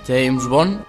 James Bond.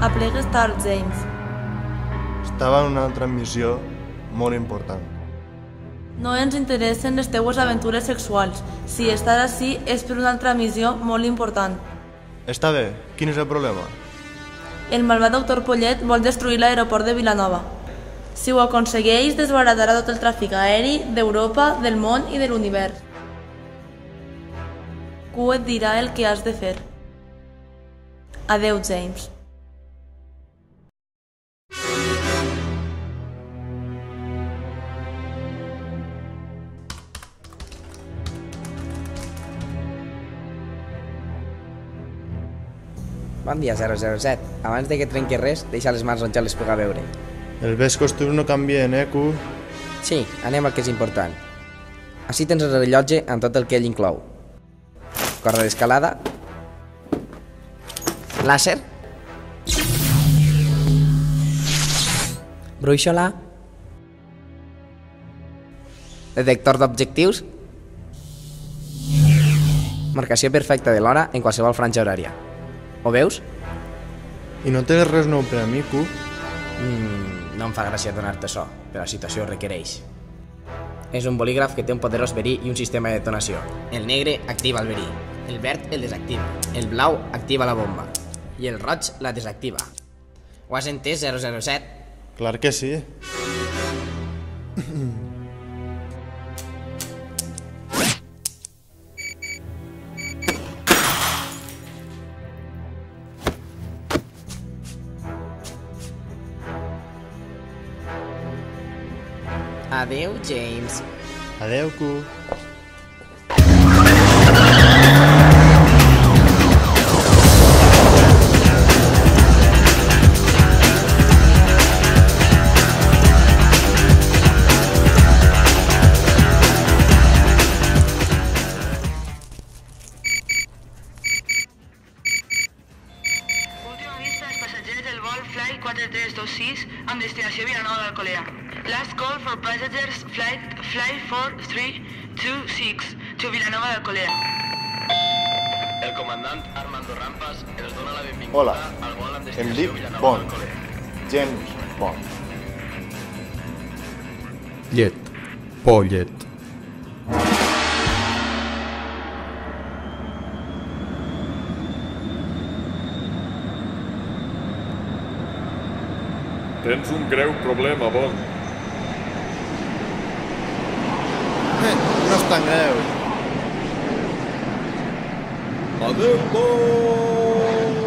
Aplegues tard, James. Estava en una altra missió molt important. No ens interessen les teues aventures sexuals. Si estàs ací és per una altra missió molt important. Està bé, quin és el problema? El malvat doctor Pollet vol destruir l'aeroport de Vilanova. Si ho aconsegueix, desbaratarà tot el tràfic aeri d'Europa, del món i de l'univers. Q et dirà el que has de fer. Adeu, James. Bon dia, 007. Abans de que trenqui res, deixa les mans on ja les puga veure. Els vells costums no canvien, Q? Sí, anem al que és important. Així tens el rellotge amb tot el que ell inclou. Corda d'escalada. Làser. Brúixola. Detector d'objectius. Marcació perfecta de l'hora en qualsevol franja horària. Ho veus? I no tens res nou per a mi, Q? No em fa gràcia donar-te açò, però la situació ho requereix. És un bolígraf que té un poderós verí i un sistema de detonació. El negre activa el verí, el verd el desactiva, el blau activa la bomba i el roig la desactiva. Ho has entès, 007? Clar que sí. Adeu, James. Adeu, Q. Última vista als passatgers del vol Flight 4326 amb destinació Vilanova d'Alcolea. Last call for passengers Flight 4326 to Vilanova d'Alcolea. El comandant Armando Rampas els dona la benvinguda Hola, al vol amb em destinació dic Vilanova Bond. d'Alcolea. James Bond. Llet. Pollet. Tens un greu problema, Bond. No és tan greu. Adeu, Bond!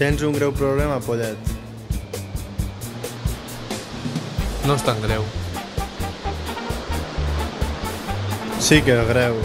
Tens un greu problema, pollet. No és tan greu. Sí que és greu.